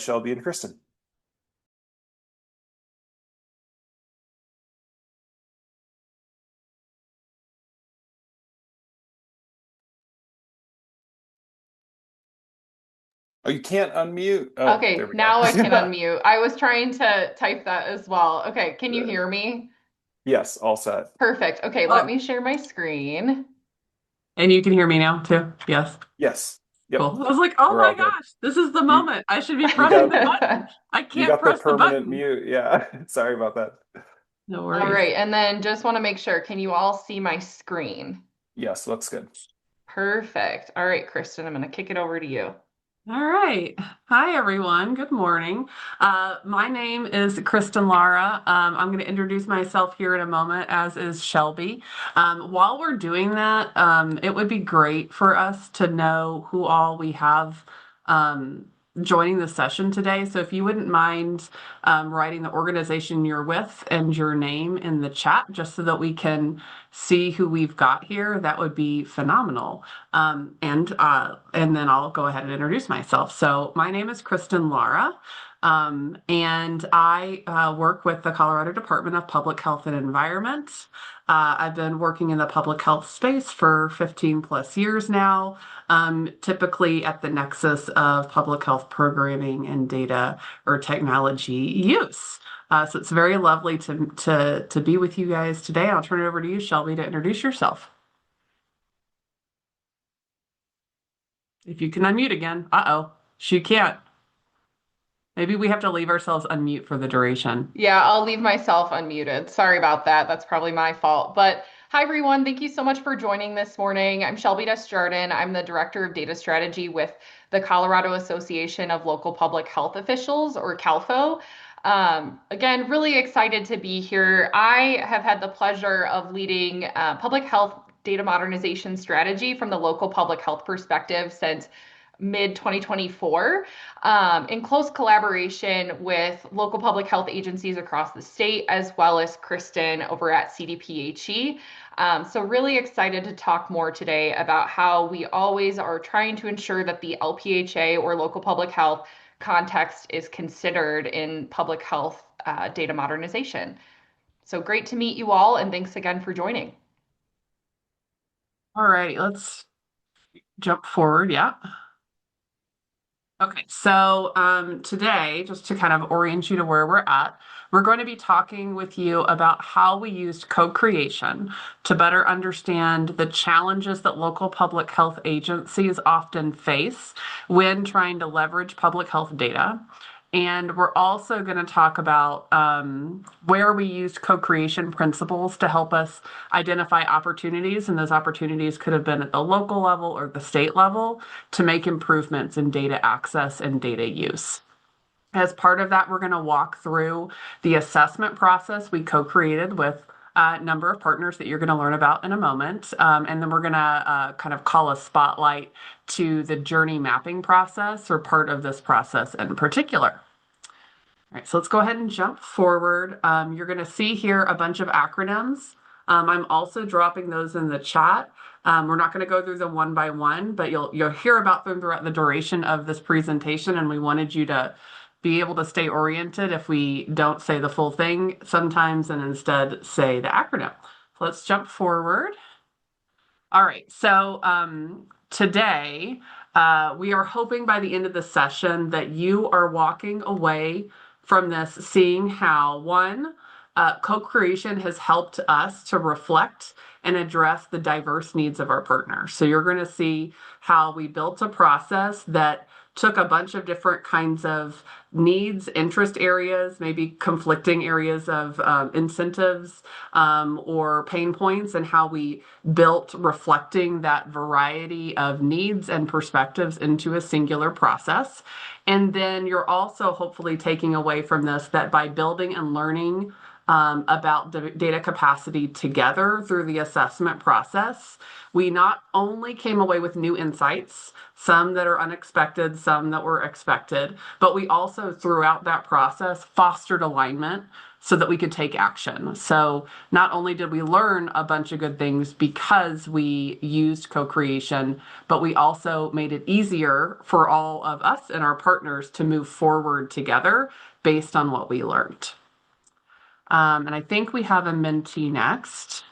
Shelby and Kristen. Oh, you can't unmute. Oh, Okay, there we go. now I can unmute. I was trying to type that as well. Okay, can you Good. hear me? Yes, all set. Perfect. Okay, let Oh, me share my screen. and you can hear me now too. Yes. Yes. Yep. Cool. I was like, oh We're my all good. gosh, this is the You moment. I should be you pressing got the button. I you can't got the press the permanent button. mute. Yeah. Sorry about that. No All worries. right, and then just want to make sure, can you all see my screen? Yes, looks good. Perfect. All right, Kristen, I'm going to kick it over to you. All right. Hi, everyone. Good morning. My name is Kristen Lara. I'm going to introduce myself here in a moment, as is Shelby. While we're doing that, it would be great for us to know who all we have um, joining the session today. So if you wouldn't mind writing the organization you're with and your name in the chat, just so that we can see who we've got here, that would be phenomenal. And then I'll go ahead and introduce myself. So my name is Kristen Lara, and I work with the Colorado Department of Public Health and Environment. I've been working in the public health space for 15 plus years now, typically at the nexus of public health programming and data or technology use. So it's very lovely to be with you guys today. I'll turn it over to you, Shelby, to introduce yourself. If you can unmute again. Uh-oh, she can't. Maybe we have to leave ourselves unmute for the duration. Yeah, I'll leave myself unmuted. Sorry about that. That's probably my fault. But hi, everyone. Thank you so much for joining this morning. I'm Shelby Desjardins. I'm the Director of Data Strategy with the Colorado Association of Local Public Health Officials, or CALPHO. Again, really excited to be here. I have had the pleasure of leading public health data modernization strategy from the local public health perspective since mid 2024, in close collaboration with local public health agencies across the state, as well as Kristen over at CDPHE. So really excited to talk more today about how we always are trying to ensure that the LPHA, or local public health, context is considered in public health data modernization. So great to meet you all, and thanks again for joining. All right, let's jump forward. Yeah. Okay, so today, just to kind of orient you to where we're at, we're going to be talking with you about how we used co-creation to better understand the challenges that local public health agencies often face when trying to leverage public health data. And we're also going to talk about where we used co-creation principles to help us identify opportunities, and those opportunities could have been at the local level or the state level, to make improvements in data access and data use. As part of that, we're going to walk through the assessment process we co-created with a number of partners that you're going to learn about in a moment. And then we're going to kind of call a spotlight to the journey mapping process, or part of this process in particular. All right, so let's go ahead and jump forward. You're going to see here a bunch of acronyms. I'm also dropping those in the chat. We're not going to go through them one by one, but you'll hear about them throughout the duration of this presentation, and we wanted you to be able to stay oriented if we don't say the full thing sometimes, and instead say the acronym. So let's jump forward. All right, so today we are hoping by the end of the session that you are walking away from this seeing how, one, co-creation has helped us to reflect and address the diverse needs of our partners. So you're going to see how we built a process that took a bunch of different kinds of needs, interest areas, maybe conflicting areas of incentives or pain points, and how we built reflecting that variety of needs and perspectives into a singular process. And then you're also hopefully taking away from this that by building and learning about the data capacity together through the assessment process. We not only came away with new insights, some that are unexpected, some that were expected, but we also, throughout that process, fostered alignment so that we could take action. So not only did we learn a bunch of good things because we used co-creation, but we also made it easier for all of us and our partners to move forward together based on what we learned. And I think we have a Menti next.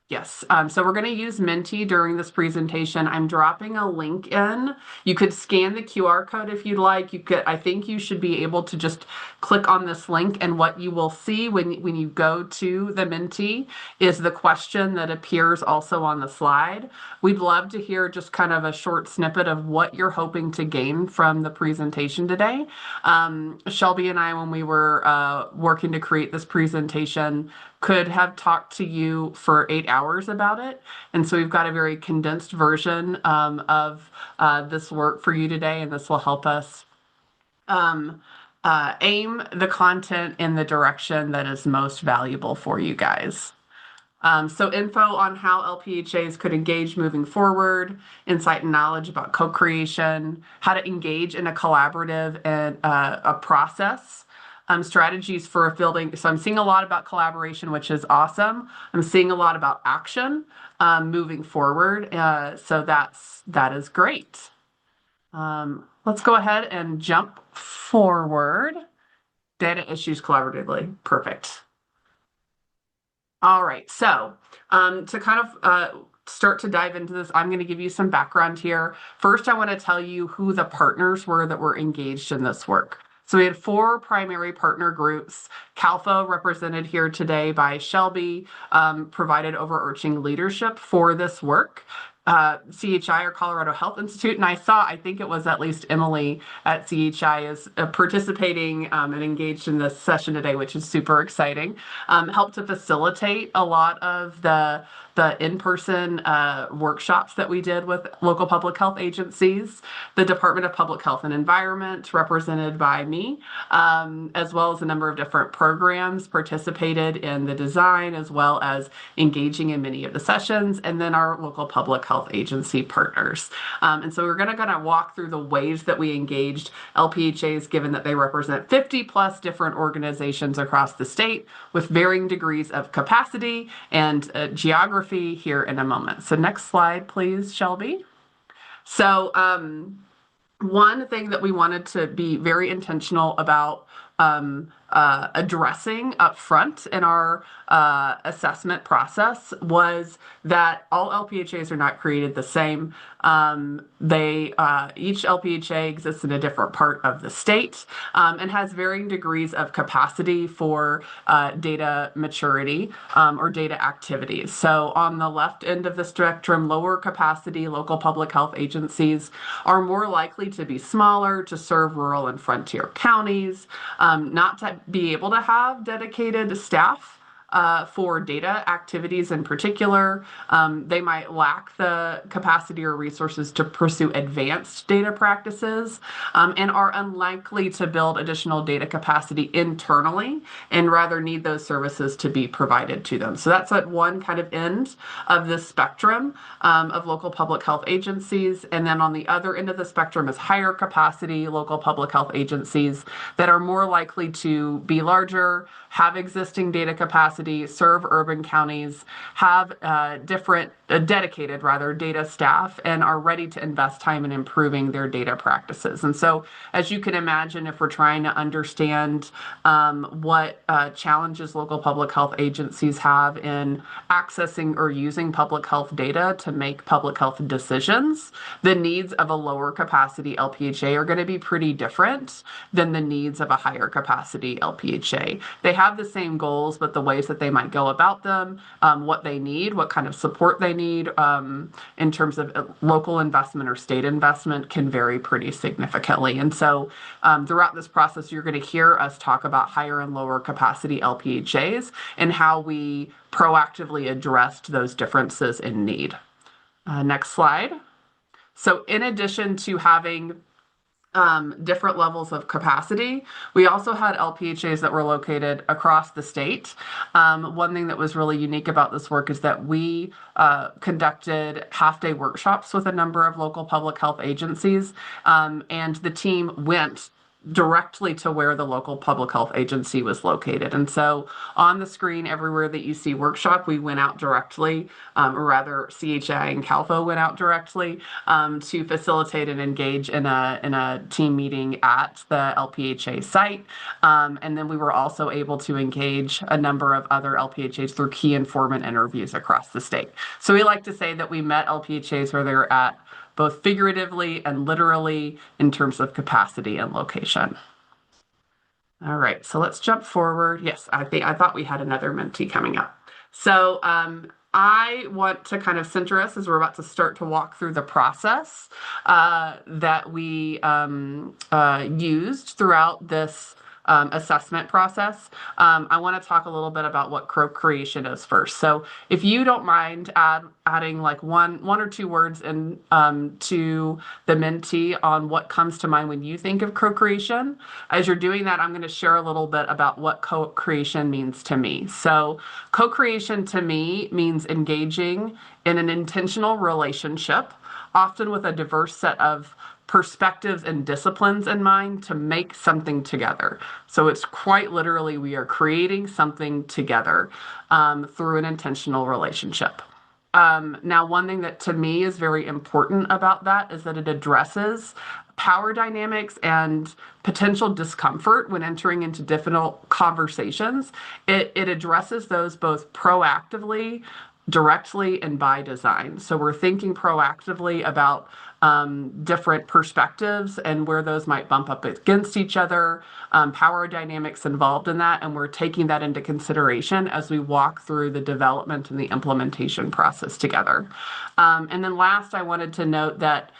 Yes, so we're going to use Menti during this presentation. I'm dropping a link in. You could scan the QR code if you'd like. I think you should be able to just click on this link, and what you will see when you go to the Menti is the question that appears also on the slide. We'd love to hear just kind of a short snippet of what you're hoping to gain from the presentation today. Shelby and I, when we were working to create this presentation, could have talked to you for 8 hours about it. And so we've got a very condensed version of this work for you today, and this will help us aim the content in the direction that is most valuable for you guys. So info on how LPHAs could engage moving forward, insight and knowledge about co-creation, how to engage in a collaborative and a process, strategies for building. So I'm seeing a lot about collaboration, which is awesome. I'm seeing a lot about action moving forward. So that is great. Let's go ahead and jump forward. Data issues collaboratively. Perfect. All right, so to kind of start to dive into this, I'm going to give you some background here. First, I want to tell you who the partners were that were engaged in this work. So we had 4 primary partner groups. CALPHO, represented here today by Shelby, provided overarching leadership for this work. CHI, or Colorado Health Institute, and I think it was at least Emily at CHI is participating and engaged in this session today, which is super exciting. Helped to facilitate a lot of the in-person workshops that we did with local public health agencies. The Department of Public Health and Environment, represented by me, as well as a number of different programs, participated in the design as well as engaging in many of the sessions, and then our local public health agency partners. And so we're going to kind of walk through the ways that we engaged LPHAs, given that they represent 50 plus different organizations across the state with varying degrees of capacity and geography here in a moment. So next slide, please, Shelby. So one thing that we wanted to be very intentional about addressing up front in our assessment process was that all LPHAs are not created the same. Each LPHA exists in a different part of the state and has varying degrees of capacity for data maturity or data activities. So on the left end of the spectrum, lower capacity local public health agencies are more likely to be smaller, to serve rural and frontier counties, not to be able to have dedicated staff for data activities in particular. They might lack the capacity or resources to pursue advanced data practices and are unlikely to build additional data capacity internally and rather need those services to be provided to them. So that's at one kind of end of the spectrum of local public health agencies. And then on the other end of the spectrum is higher capacity local public health agencies that are more likely to be larger, have existing data capacity, serve urban counties, have dedicated data staff, and are ready to invest time in improving their data practices. And so, as you can imagine, if we're trying to understand what challenges local public health agencies have in accessing or using public health data to make public health decisions, the needs of a lower capacity LPHA are going to be pretty different than the needs of a higher capacity LPHA. They have the same goals, but the ways that they might go about them, what they need, what kind of support they need in terms of local investment or state investment can vary pretty significantly. And so throughout this process, you're going to hear us talk about higher and lower capacity LPHAs and how we proactively addressed those differences in need. Next slide. So in addition to having different levels of capacity. We also had LPHAs that were located across the state. One thing that was really unique about this work is that we conducted half-day workshops with a number of local public health agencies, and the team went directly to where the local public health agency was located. And so on the screen, everywhere that you see workshop, we went out directly, or rather CHI and CALPHO went out directly to facilitate and engage in a team meeting at the LPHA site. And then we were also able to engage a number of other LPHAs through key informant interviews across the state. So we like to say that we met LPHAs where they're at, both figuratively and literally in terms of capacity and location. All right, so let's jump forward. Yes, I thought we had another mentee coming up. So I want to kind of center us as we're about to start to walk through the process that we used throughout this assessment process. I want to talk a little bit about what co-creation is first. So if you don't mind adding like one or two words in to the mentee on what comes to mind when you think of co-creation. As you're doing that, I'm going to share a little bit about what co-creation means to me. So co-creation to me means engaging in an intentional relationship, often with a diverse set of perspectives and disciplines in mind to make something together. So it's quite literally we are creating something together through an intentional relationship. Now, one thing that to me is very important about that is that it addresses power dynamics and potential discomfort when entering into difficult conversations. It addresses those both proactively, directly, and by design. So we're thinking proactively about different perspectives and where those might bump up against each other, power dynamics involved in that, and we're taking that into consideration as we walk through the development and the implementation process together. And then last, I wanted to note that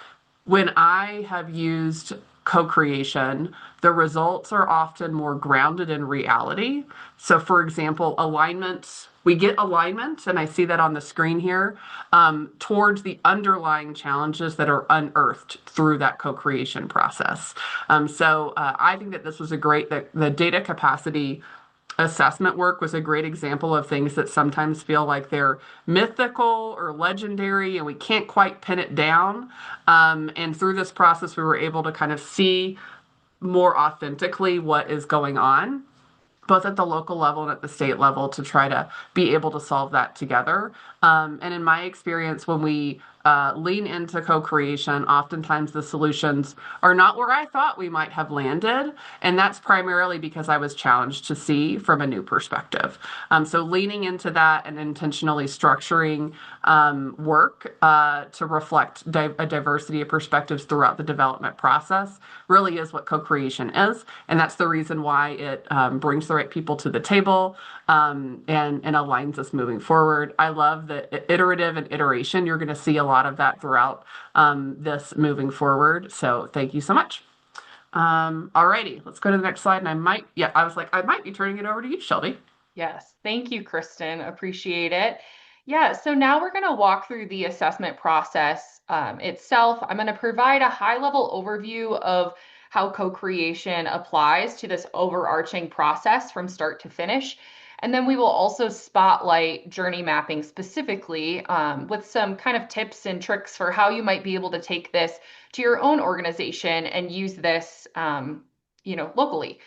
when I have used co-creation, the results are often more grounded in reality. So for example, alignment, we get alignment, and I see that on the screen here, towards the underlying challenges that are unearthed through that co-creation process. So I think that this was the data capacity assessment work was a great example of things that sometimes feel like they're mythical or legendary and we can't quite pin it down. And through this process, we were able to kind of see more authentically what is going on, both at the local level and at the state level, to try to be able to solve that together. And in my experience, when we lean into co-creation, oftentimes the solutions are not where I thought we might have landed. And that's primarily because I was challenged to see from a new perspective. So leaning into that and intentionally structuring work to reflect a diversity of perspectives throughout the development process really is what co-creation is. And that's the reason why it brings the right people to the table and aligns us moving forward. I love the iterative and iteration. You're going to see a lot of that throughout this moving forward. So thank you so much. Alrighty, let's go to the next slide. And I might be turning it over to you, Shelby. Yes, thank you, Kristen. Appreciate it. Yeah, so now we're going to walk through the assessment process itself. I'm going to provide a high-level overview of how co-creation applies to this overarching process from start to finish. And then we will also spotlight journey mapping specifically with some kind of tips and tricks for how you might be able to take this to your own organization and use this, locally.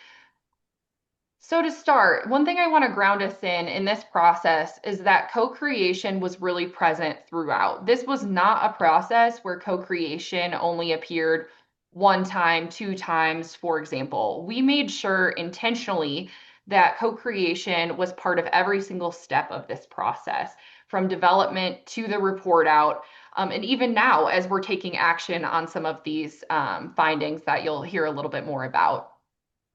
So to start, one thing I want to ground us in this process is that co-creation was really present throughout. This was not a process where co-creation only appeared one time, two times, for example. We made sure intentionally that co-creation was part of every single step of this process, from development to the report out. And even now, as we're taking action on some of these findings that you'll hear a little bit more about.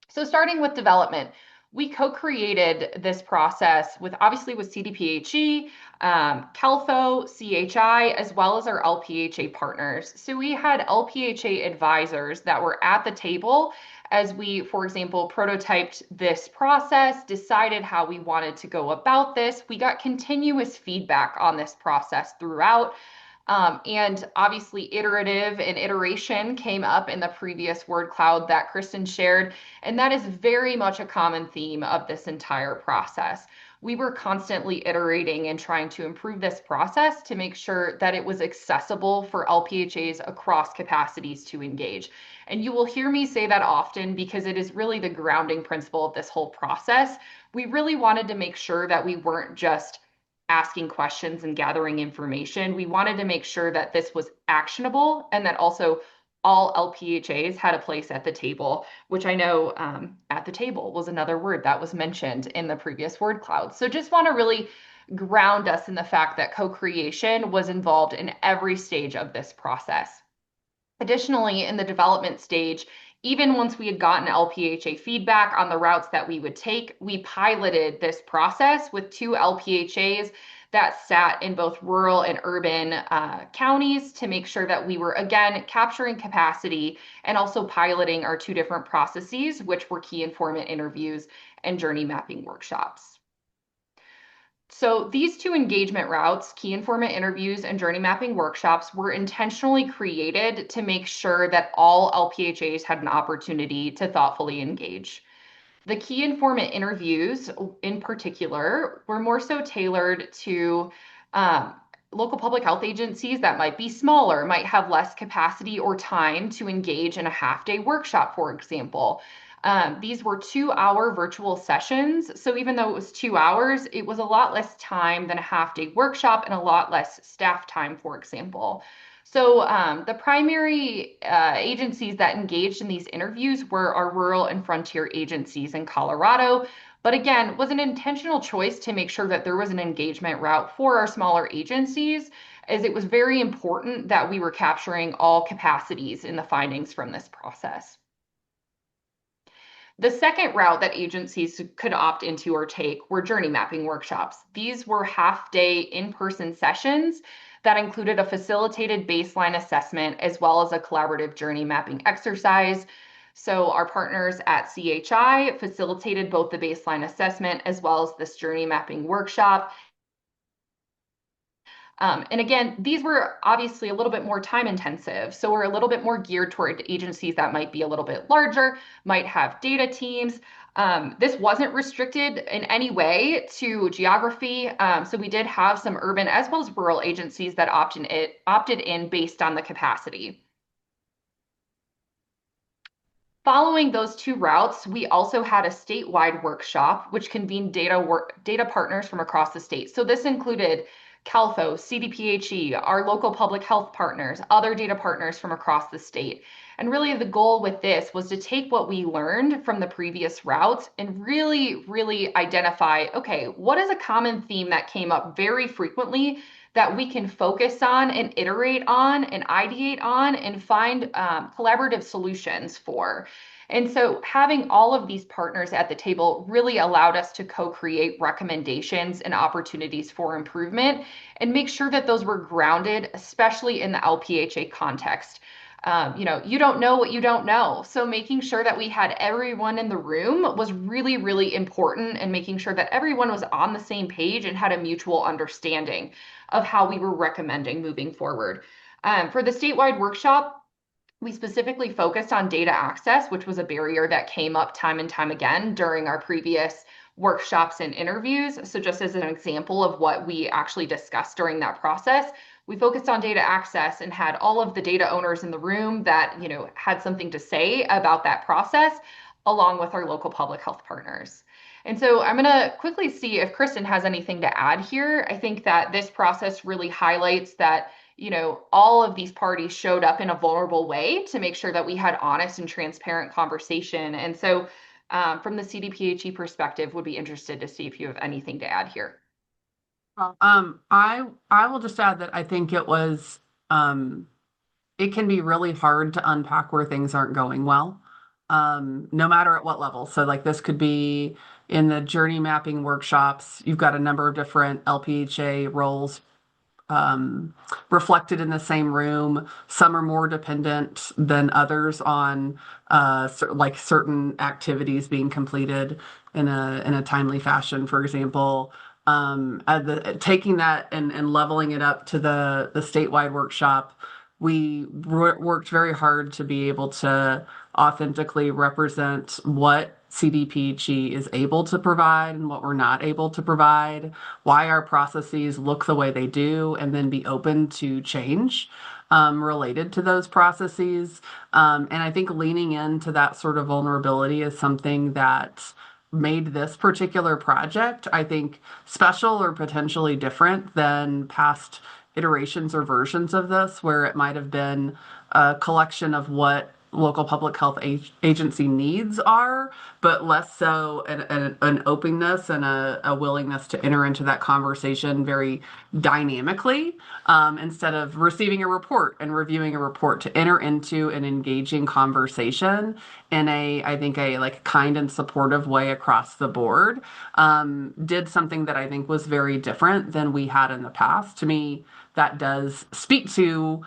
So starting with development, we co-created this process with CDPHE, CALPHO, CHI, as well as our LPHA partners. So we had LPHA advisors that were at the table as we, for example, prototyped this process, decided how we wanted to go about this. We got continuous feedback on this process throughout. And obviously, iterative and iteration came up in the previous word cloud that Kristen shared. And that is very much a common theme of this entire process. We were constantly iterating and trying to improve this process to make sure that it was accessible for LPHAs across capacities to engage. And you will hear me say that often because it is really the grounding principle of this whole process. We really wanted to make sure that we weren't just asking questions and gathering information. We wanted to make sure that this was actionable and that also all LPHAs had a place at the table, which I know at the table was another word that was mentioned in the previous word cloud. So just want to really ground us in the fact that co-creation was involved in every stage of this process. Additionally, in the development stage, even once we had gotten LPHA feedback on the routes that we would take, we piloted this process with 2 LPHAs that sat in both rural and urban counties to make sure that we were, again, capturing capacity and also piloting our 2 different processes, which were key informant interviews and journey mapping workshops. So these 2 engagement routes, key informant interviews and journey mapping workshops, were intentionally created to make sure that all LPHAs had an opportunity to thoughtfully engage. The key informant interviews in particular were more so tailored to local public health agencies that might be smaller, might have less capacity or time to engage in a half-day workshop, for example. These were 2-hour virtual sessions. So even though it was 2 hours, it was a lot less time than a half-day workshop and a lot less staff time, for example. So the primary agencies that engaged in these interviews were our rural and frontier agencies in Colorado. But again, was an intentional choice to make sure that there was an engagement route for our smaller agencies, as it was very important that we were capturing all capacities in the findings from this process. The second route that agencies could opt into or take were journey mapping workshops. These were half-day in-person sessions that included a facilitated baseline assessment as well as a collaborative journey mapping exercise. So our partners at CHI facilitated both the baseline assessment as well as this journey mapping workshop. And again, these were obviously a little bit more time intensive. So we're a little bit more geared toward agencies that might be a little bit larger, might have data teams. This wasn't restricted in any way to geography. So we did have some urban as well as rural agencies that opted in based on the capacity. Following those 2 routes, we also had a statewide workshop, which convened data partners from across the state. So this included CALPHO, CDPHE, our local public health partners, other data partners from across the state. And really the goal with this was to take what we learned from the previous routes and really identify, okay, what is a common theme that came up very frequently that we can focus on and iterate on and ideate on and find collaborative solutions for. And so having all of these partners at the table really allowed us to co-create recommendations and opportunities for improvement and make sure that those were grounded, especially in the LPHA context. You don't know what you don't know. So making sure that we had everyone in the room was really important, and making sure that everyone was on the same page and had a mutual understanding of how we were recommending moving forward. For the statewide workshop, we specifically focused on data access, which was a barrier that came up time and time again during our previous workshops and interviews. So just as an example of what we actually discussed during that process, we focused on data access and had all of the data owners in the room that, had something to say about that process, along with our local public health partners. And so I'm going to quickly see if Kristen has anything to add here. I think that this process really highlights that all of these parties showed up in a vulnerable way to make sure that we had honest and transparent conversation. And so from the CDPHE perspective, would be interested to see if you have anything to add here. Well, I will just add that I think it can be really hard to unpack where things aren't going well, no matter at what level. So like this could be in the journey mapping workshops, you've got a number of different LPHA roles reflected in the same room. Some are more dependent than others on like certain activities being completed in a timely fashion, for example. taking that and leveling it up to the statewide workshop, we worked very hard to be able to authentically represent what CDPHE is able to provide and what we're not able to provide, why our processes look the way they do, and then be open to change related to those processes. And I think leaning into that sort of vulnerability is something that made this particular project, I think, special or potentially different than past iterations or versions of this, where it might have been a collection of what local public health agency needs are, but less so an openness and a willingness to enter into that conversation very dynamically, instead of receiving a report and reviewing a report, to enter into an engaging conversation in I think a like kind and supportive way across the board. Did something that I think was very different than we had in the past. To me, that does speak to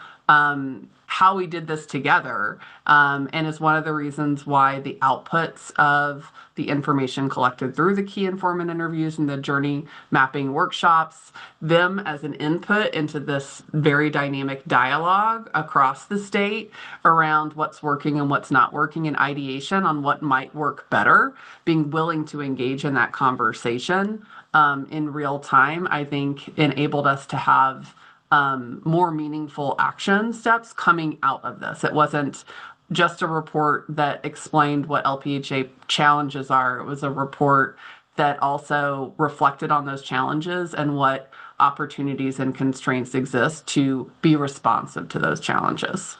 how we did this together, and is one of the reasons why the outputs of the information collected through the key informant interviews and the journey mapping workshops, them as an input into this very dynamic dialogue across the state around what's working and what's not working, and ideation on what might work better, being willing to engage in that conversation in real time, I think enabled us to have more meaningful action steps coming out of this. It wasn't just a report that explained what LPHA challenges are. It was a report that also reflected on those challenges and what opportunities and constraints exist to be responsive to those challenges.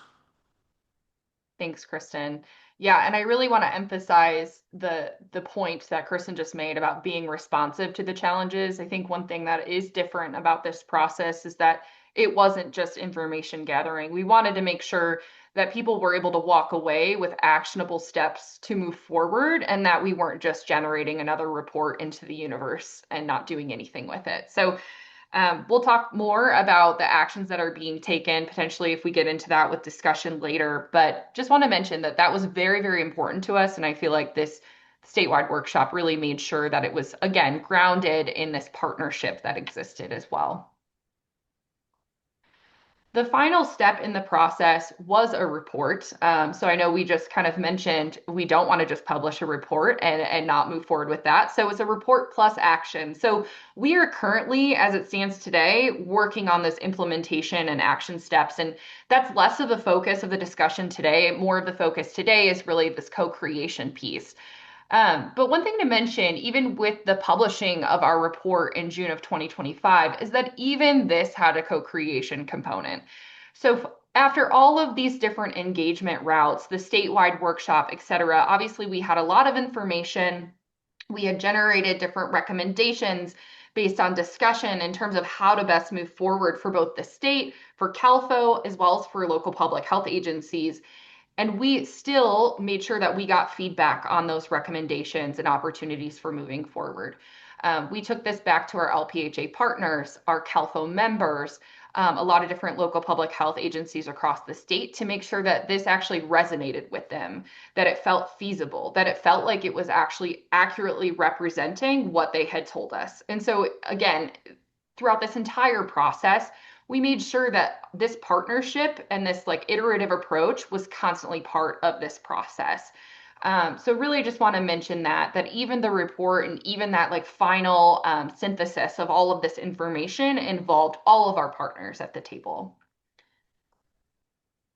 Thanks, Kristen. Yeah, and I really want to emphasize the point that Kristen just made about being responsive to the challenges. I think one thing that is different about this process is that it wasn't just information gathering. We wanted to make sure that people were able to walk away with actionable steps to move forward, and that we weren't just generating another report into the universe and not doing anything with it. So we'll talk more about the actions that are being taken, potentially if we get into that with discussion later, but just want to mention that that was very, very important to us. And I feel like this statewide workshop really made sure that it was, again, grounded in this partnership that existed as well. The final step in the process was a report. So I know we just kind of mentioned we don't want to just publish a report and not move forward with that. So it's a report plus action. So we are currently, as it stands today, working on this implementation and action steps. And that's less of the focus of the discussion today. More of the focus today is really this co-creation piece. But one thing to mention, even with the publishing of our report in June of 2025, is that even this had a co-creation component. So after all of these different engagement routes, the statewide workshop, et cetera, obviously we had a lot of information. We had generated different recommendations based on discussion in terms of how to best move forward for both the state, for CALPHO, as well as for local public health agencies. And we still made sure that we got feedback on those recommendations and opportunities for moving forward. We took this back to our LPHA partners, our CALPHO members, a lot of different local public health agencies across the state to make sure that this actually resonated with them, that it felt feasible, that it felt like it was actually accurately representing what they had told us. And so again, throughout this entire process, we made sure that this partnership and this like iterative approach was constantly part of this process. So really just want to mention that even the report and even that like final synthesis of all of this information involved all of our partners at the table.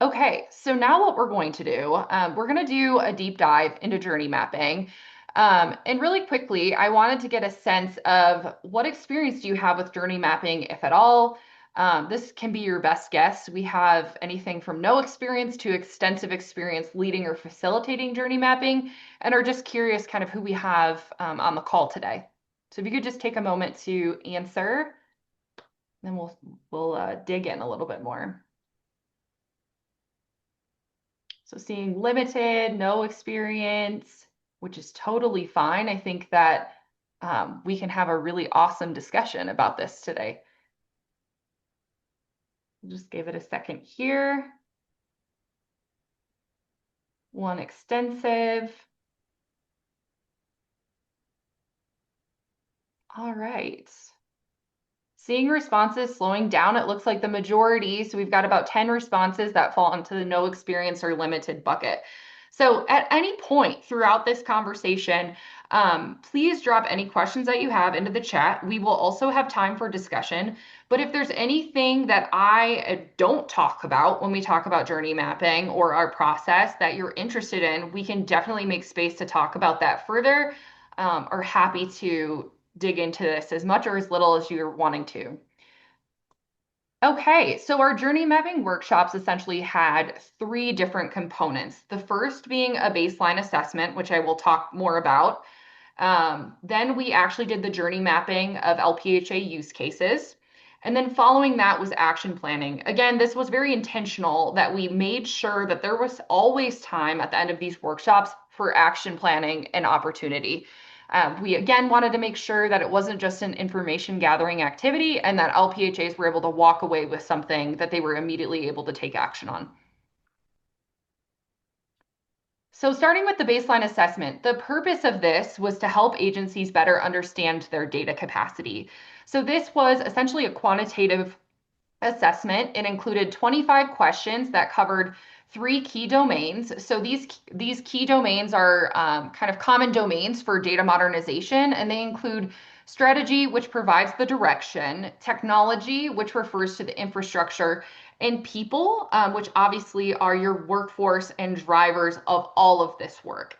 Okay, so now what we're going to do, we're going to do a deep dive into journey mapping. And really quickly, I wanted to get a sense of what experience do you have with journey mapping, if at all? This can be your best guess. We have anything from no experience to extensive experience leading or facilitating journey mapping, and are just curious kind of who we have on the call today. So if you could just take a moment to answer, then we'll dig in a little bit more. So seeing limited, no experience, which is totally fine. I think that we can have a really awesome discussion about this today. Just give it a second here. One extensive. All right. Seeing responses slowing down, it looks like the majority. So we've got about 10 responses that fall into the no experience or limited bucket. So at any point throughout this conversation, please drop any questions that you have into the chat. We will also have time for discussion. But if there's anything that I don't talk about when we talk about journey mapping or our process that you're interested in, we can definitely make space to talk about that further. Are happy to dig into this as much or as little as you're wanting to. Okay, so our journey mapping workshops essentially had three different components. The first being a baseline assessment, which I will talk more about. Then we actually did the journey mapping of LPHA use cases. And then following that was action planning. Again, this was very intentional that we made sure that there was always time at the end of these workshops for action planning and opportunity. We again wanted to make sure that it wasn't just an information gathering activity and that LPHAs were able to walk away with something that they were immediately able to take action on. So starting with the baseline assessment, the purpose of this was to help agencies better understand their data capacity. So this was essentially a quantitative assessment. It included 25 questions that covered three key domains. So these key domains are kind of common domains for data modernization, and they include strategy, which provides the direction, technology, which refers to the infrastructure, and people, which obviously are your workforce and drivers of all of this work.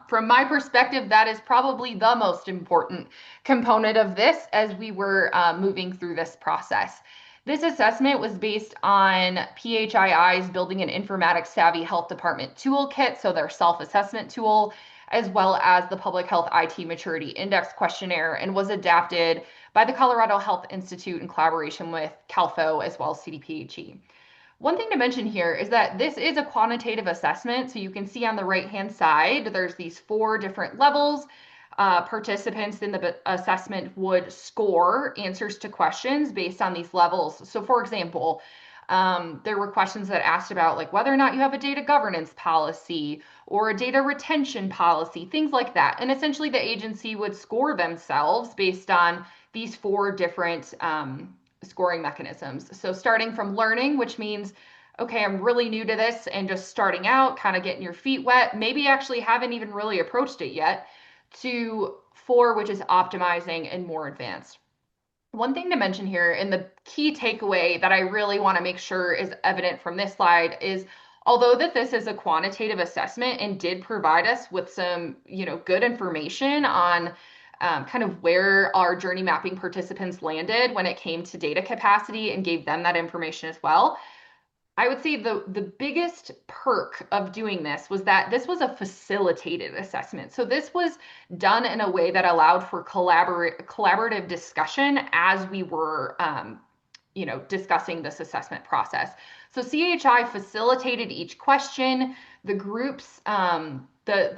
From my perspective, that is probably the most important component of this as we were moving through this process. This assessment was based on PHII's building an informatics savvy health department toolkit, so their self-assessment tool, as well as the Public Health IT Maturity Index questionnaire, and was adapted by the Colorado Health Institute in collaboration with CALPHO as well as CDPHE. One thing to mention here is that this is a quantitative assessment. So you can see on the right-hand side, there's these 4 different levels. Participants in the assessment would score answers to questions based on these levels. So for example, there were questions that asked about like whether or not you have a data governance policy or a data retention policy, things like that. And essentially the agency would score themselves based on these 4 different scoring mechanisms. So starting from learning, which means, okay, I'm really new to this and just starting out, kind of getting your feet wet, maybe actually haven't even really approached it yet, to 4, which is optimizing and more advanced. One thing to mention here, and the key takeaway that I really want to make sure is evident from this slide is, although that this is a quantitative assessment and did provide us with some, good information on kind of where our journey mapping participants landed when it came to data capacity and gave them that information as well. I would say the biggest perk of doing this was that this was a facilitated assessment. So this was done in a way that allowed for collaborative discussion as we were, discussing this assessment process. So CHI facilitated each question. The groups, the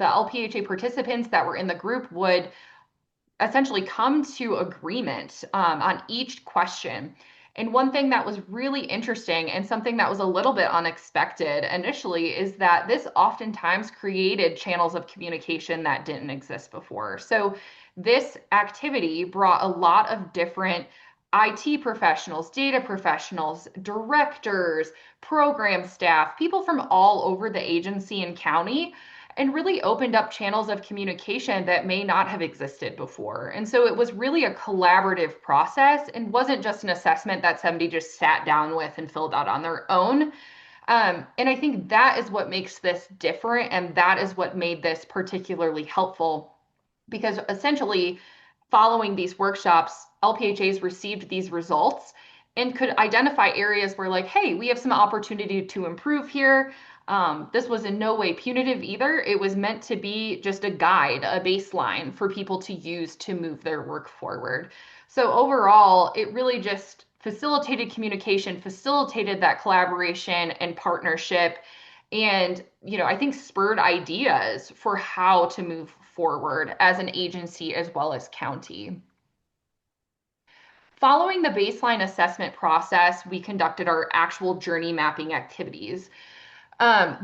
LPHA participants that were in the group would essentially come to agreement on each question. And one thing that was really interesting and something that was a little bit unexpected initially is that this oftentimes created channels of communication that didn't exist before. So this activity brought a lot of different IT professionals, data professionals, directors, program staff, people from all over the agency and county, and really opened up channels of communication that may not have existed before. And so it was really a collaborative process and wasn't just an assessment that somebody just sat down with and filled out on their own. And I think that is what makes this different, and that is what made this particularly helpful, because essentially following these workshops, LPHAs received these results and could identify areas where like, hey, we have some opportunity to improve here. This was in no way punitive either. It was meant to be just a guide, a baseline for people to use to move their work forward. So overall, it really just facilitated communication, facilitated that collaboration and partnership, and I think spurred ideas for how to move forward as an agency as well as county. Following the baseline assessment process, we conducted our actual journey mapping activities.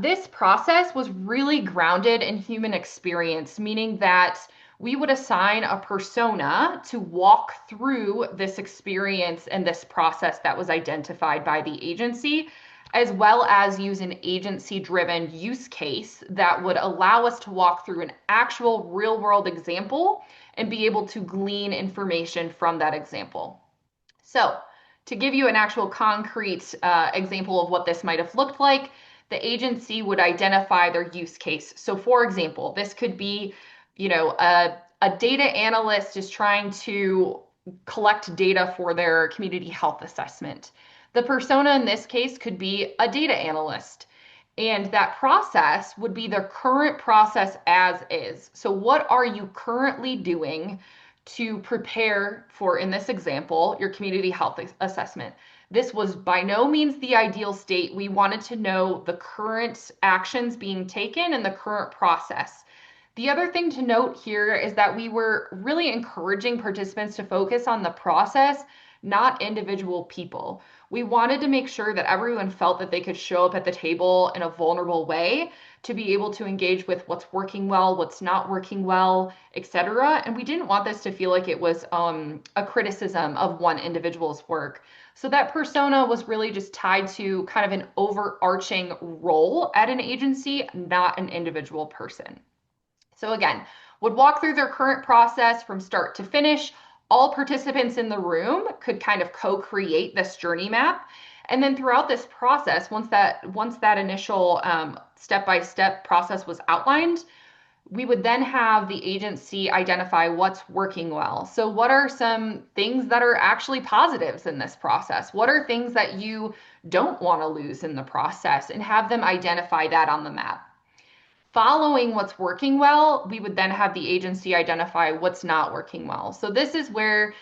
This process was really grounded in human experience, meaning that we would assign a persona to walk through this experience and this process that was identified by the agency, as well as use an agency-driven use case that would allow us to walk through an actual real-world example and be able to glean information from that example. So, to give you an actual concrete example of what this might have looked like, the agency would identify their use case. So, for example, this could be, a data analyst is trying to collect data for their community health assessment. The persona in this case could be a data analyst. And that process would be the current process as is. So, what are you currently doing to prepare for, in this example, your community health assessment? This was by no means the ideal state. We wanted to know the current actions being taken and the current process. The other thing to note here is that we were really encouraging participants to focus on the process, not individual people. We wanted to make sure that everyone felt that they could show up at the table in a vulnerable way to be able to engage with what's working well, what's not working well, etc. And we didn't want this to feel like it was a criticism of one individual's work. So that persona was really just tied to kind of an overarching role at an agency, not an individual person. So again, would walk through their current process from start to finish. All participants in the room could kind of co-create this journey map. And then throughout this process, once that initial step-by-step process was outlined, we would then have the agency identify what's working well. So what are some things that are actually positives in this process? What are things that you don't want to lose in the process? And have them identify that on the map. Following what's working well, we would then have the agency identify what's not working well. So this is where,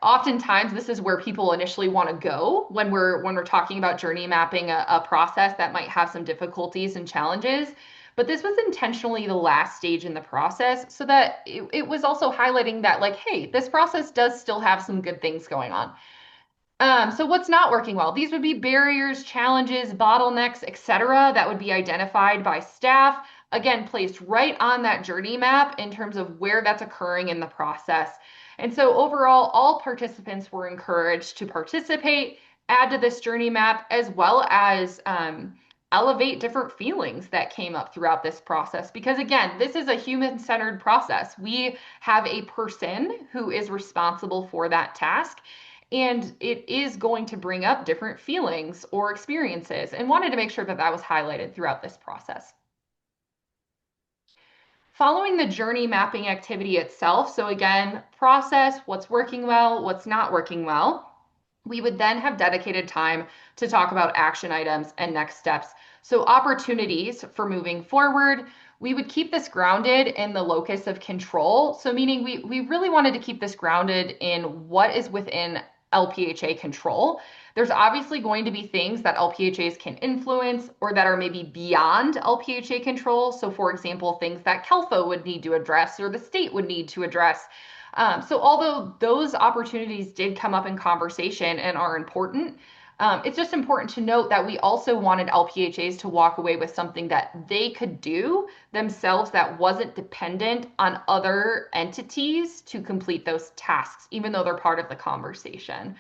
oftentimes this is where people initially want to go when we're talking about journey mapping a process that might have some difficulties and challenges. But this was intentionally the last stage in the process so that it was also highlighting that, like, hey, this process does still have some good things going on. So what's not working well? These would be barriers, challenges, bottlenecks, etc. that would be identified by staff, again, placed right on that journey map in terms of where that's occurring in the process. And so overall, all participants were encouraged to participate, add to this journey map, as well as elevate different feelings that came up throughout this process. Because again, this is a human-centered process. We have a person who is responsible for that task. And it is going to bring up different feelings or experiences, and wanted to make sure that that was highlighted throughout this process. Following the journey mapping activity itself, so again, process, what's working well, what's not working well, we would then have dedicated time to talk about action items and next steps. So opportunities for moving forward, we would keep this grounded in the locus of control. So meaning we really wanted to keep this grounded in what is within LPHA control. There's obviously going to be things that LPHAs can influence or that are maybe beyond LPHA control. So for example, things that CALPHO would need to address or the state would need to address. So although those opportunities did come up in conversation and are important, it's just important to note that we also wanted LPHAs to walk away with something that they could do themselves that wasn't dependent on other entities to complete those tasks, even though they're part of the conversation.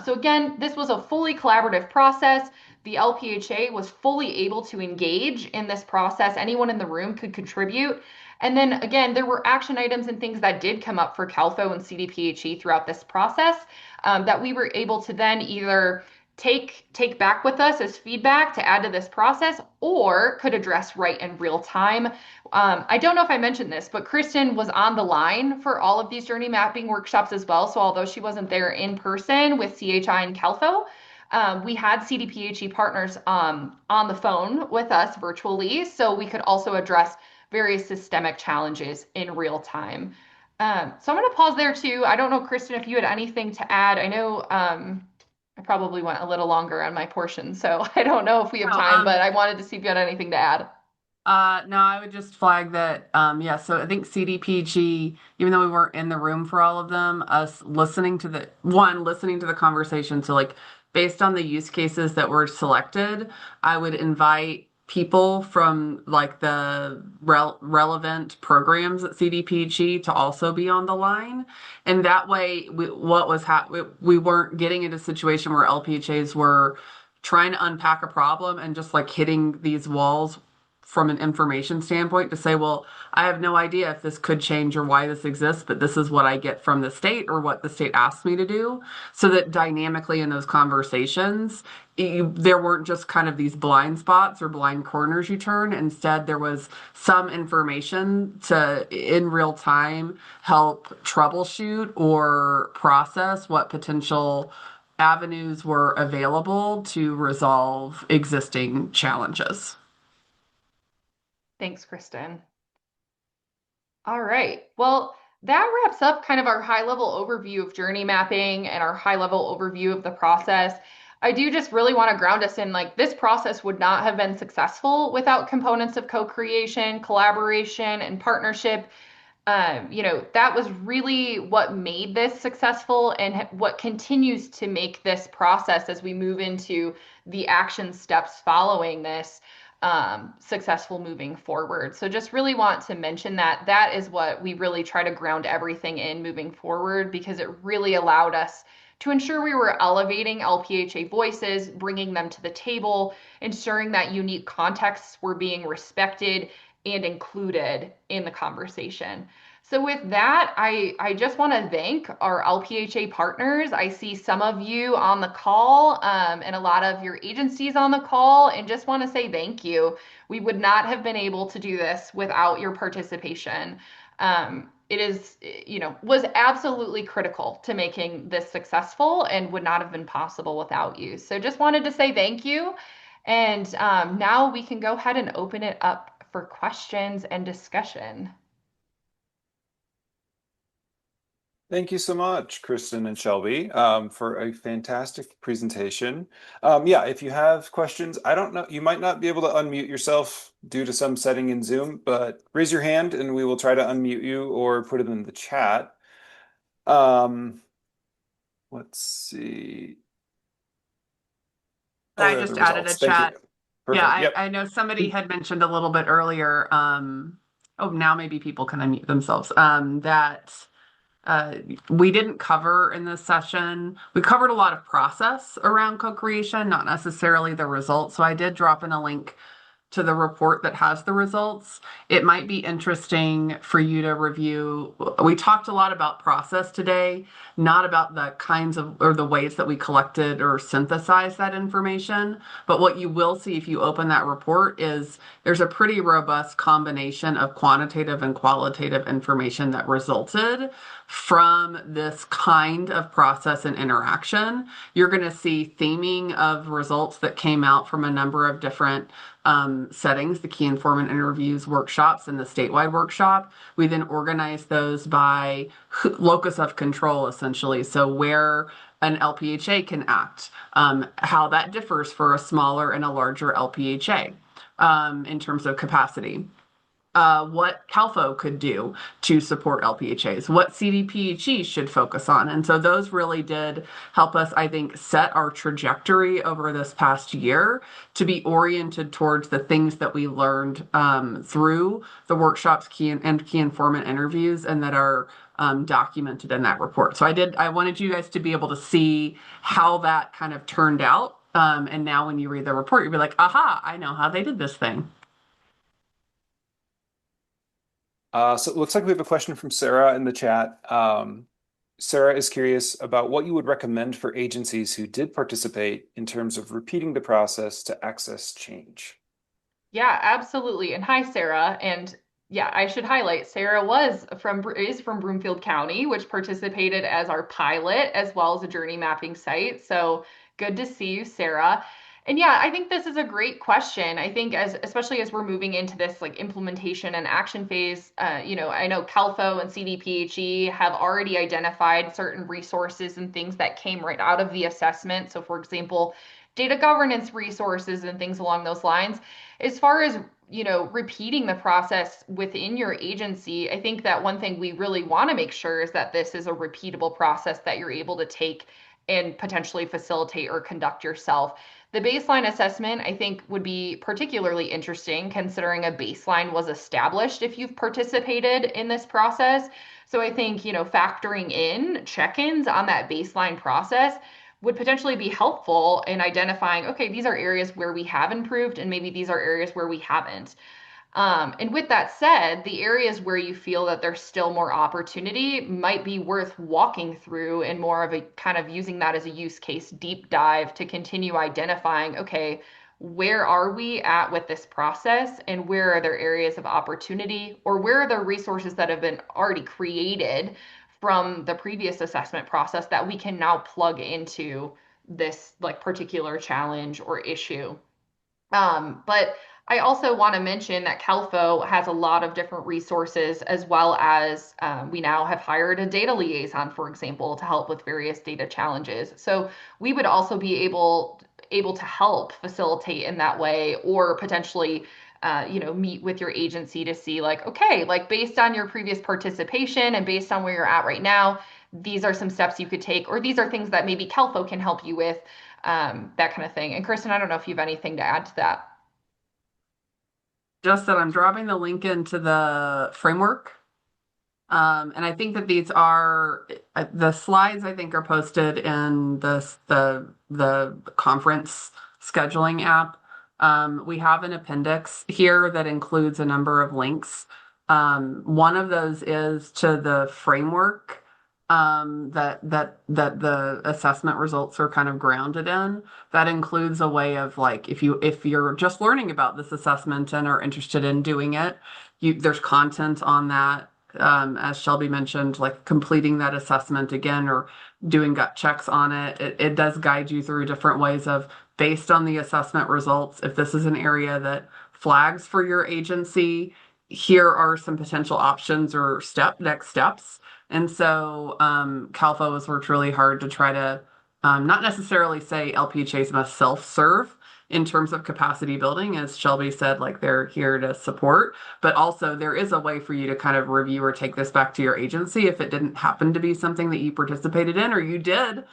So again, this was a fully collaborative process. The LPHA was fully able to engage in this process. Anyone in the room could contribute. And then again, there were action items and things that did come up for CALPHO and CDPHE throughout this process that we were able to then either take back with us as feedback to add to this process or could address right in real time. I don't know if I mentioned this, but Kristen was on the line for all of these journey mapping workshops as well. So although she wasn't there in person with CHI and CALPHO, we had CDPHE partners on the phone with us virtually, so we could also address various systemic challenges in real time. So I'm going to pause there too. I don't know, Kristen, if you had anything to add. I know I probably went a little longer on my portion, so I don't know if we have time, but I wanted to see if you had anything to add. No, I would just flag that, yeah, so I think CDPG, even though we weren't in the room for all of them, us listening to the conversation. So like based on the use cases that were selected, I would invite people from like the relevant programs at CDPHE to also be on the line. And that way, we weren't getting into a situation where LPHAs were trying to unpack a problem and just like hitting these walls from an information standpoint to say, well, I have no idea if this could change or why this exists, but this is what I get from the state or what the state asked me to do. So that dynamically in those conversations, there weren't just kind of these blind spots or blind corners you turn. Instead, there was some information to, in real time, help troubleshoot or process what potential avenues were available to resolve existing challenges. Thanks, Kristen. All right. Well, that wraps up kind of our high level overview of journey mapping and our high level overview of the process. I do just really want to ground us in like this process would not have been successful without components of co-creation, collaboration, and partnership. That was really what made this successful and what continues to make this process as we move into the action steps following this successful moving forward. So just really want to mention that that is what we really try to ground everything in moving forward because it really allowed us to ensure we were elevating LPHA voices, bringing them to the table, ensuring that unique contexts were being respected and included in the conversation. So with that, I just want to thank our LPHA partners. I see some of you on the call and a lot of your agencies on the call, and just want to say thank you. We would not have been able to do this without your participation. It is, was absolutely critical to making this successful and would not have been possible without you. So just wanted to say thank you. And now we can go ahead and open it up for questions and discussion. Thank you so much, Kristen and Shelby, for a fantastic presentation. Yeah, if you have questions, I don't know, you might not be able to unmute yourself due to some setting in Zoom, but raise your hand and we will try to unmute you or put it in the chat. Let's see. Oh, I there are the just added a results. Thank you. chat. Yeah, Perfect. Yep. I know somebody had mentioned a little bit earlier. Oh, now maybe people can unmute themselves. That uh, we didn't cover in this session. We covered a lot of process around co-creation, not necessarily the results. So I did drop in a link to the report that has the results. It might be interesting for you to review. We talked a lot about process today, not about the kinds of or the ways that we collected or synthesized that information. But what you will see if you open that report is there's a pretty robust combination of quantitative and qualitative information that resulted from this kind of process and interaction. You're going to see theming of results that came out from a number of different settings, the key informant interviews workshops and the statewide workshop. We then organize those by locus of control, essentially. So where an LPHA can act, how that differs for a smaller and a larger LPHA in terms of capacity. What CALPHO could do to support LPHAs, what CDPHE should focus on. And so those really did help us, I think, set our trajectory over this past year to be oriented towards the things that we learned through the workshops and key informant interviews and that are documented in that report. So I wanted you guys to be able to see how that kind of turned out. And now when you read the report, you'll be like, aha, I know how they did this thing. So it looks like we have a question from Sarah in the chat. Sarah is curious about what you would recommend for agencies who did participate in terms of repeating the process to access change. Yeah, absolutely. And hi, Sarah. And yeah, I should highlight Sarah is from Broomfield County, which participated as our pilot as well as a journey mapping site. So good to see you, Sarah. And yeah, I think this is a great question. I think especially as we're moving into this like implementation and action phase, I know CALPHO and CDPHE have already identified certain resources and things that came right out of the assessment. So for example, data governance resources and things along those lines. As far as repeating the process within your agency, I think that one thing we really want to make sure is that this is a repeatable process that you're able to take and potentially facilitate or conduct yourself. The baseline assessment, I think, would be particularly interesting considering a baseline was established if you've participated in this process. So I think, factoring in check-ins on that baseline process would potentially be helpful in identifying, okay, these are areas where we have improved, and maybe these are areas where we haven't. And with that said, the areas where you feel that there's still more opportunity might be worth walking through and more of a kind of using that as a use case deep dive to continue identifying, okay, where are we at with this process and where are there areas of opportunity, or where are there resources that have been already created from the previous assessment process that we can now plug into this like particular challenge or issue. But I also want to mention that CALPHO has a lot of different resources, as well as we now have hired a data liaison, for example, to help with various data challenges. So we would also be able to help facilitate in that way, or potentially meet with your agency to see like, okay, like based on your previous participation and based on where you're at right now, these are some steps you could take, or these are things that maybe CALPHO can help you with, that kind of thing. And Kristen, I don't know if you have anything to add to that. Just that I'm dropping the link into the framework. And I think that these are the slides I think are posted in the conference scheduling app. We have an appendix here that includes a number of links. One of those is to the framework that the assessment results are kind of grounded in. That includes a way of like if you're just learning about this assessment and are interested in doing it, there's content on that. As Shelby mentioned, like completing that assessment again or doing gut checks on it. It does guide you through different ways of, based on the assessment results, if this is an area that flags for your agency, here are some potential options or next steps. And so CALPHO has worked really hard to try to not necessarily say LPHAs must self-serve in terms of capacity building, as Shelby said, like they're here to support, but also there is a way for you to kind of review or take this back to your agency if it didn't happen to be something that you participated in or you did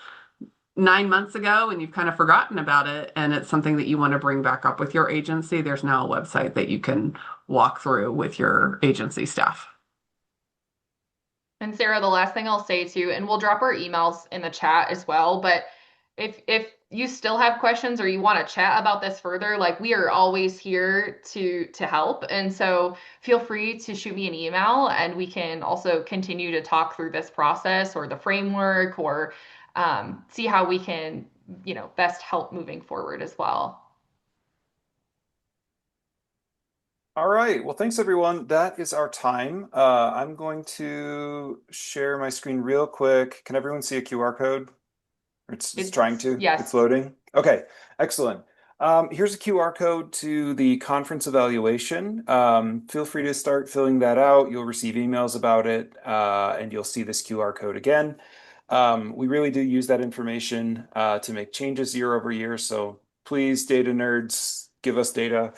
9 months ago and you've kind of forgotten about it and it's something that you want to bring back up with your agency. There's now a website that you can walk through with your agency staff. And Sarah, the last thing I'll say to you, and we'll drop our emails in the chat as well, but if you still have questions or you want to chat about this further, like we are always here to help. And so feel free to shoot me an email and we can also continue to talk through this process or the framework, or see how we can, best help moving forward as well. All right. Well, thanks everyone. That is our time. I'm going to share my screen real quick. Can everyone see a QR code? It's trying to. It's Yes. loading. Okay, excellent. Here's a QR code to the conference evaluation. Feel free to start filling that out. You'll receive emails about it, and you'll see this QR code again. We really do use that information to make changes year over year. So please, data nerds, give us data.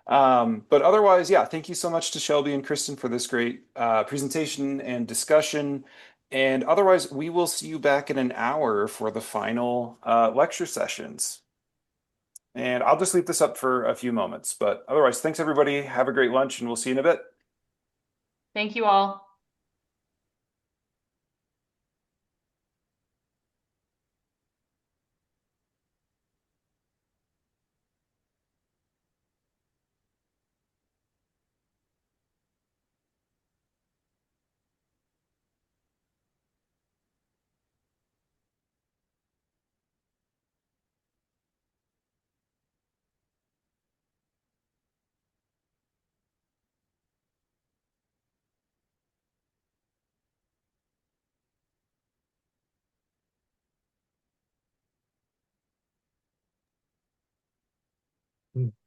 But otherwise, yeah, thank you so much to Shelby and Kristen for this great presentation and discussion. And otherwise, we will see you back in an hour for the final lecture sessions. And I'll just leave this up for a few moments. But otherwise, thanks everybody. Have a great lunch, and we'll see you in a bit. Thank you all.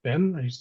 Ben,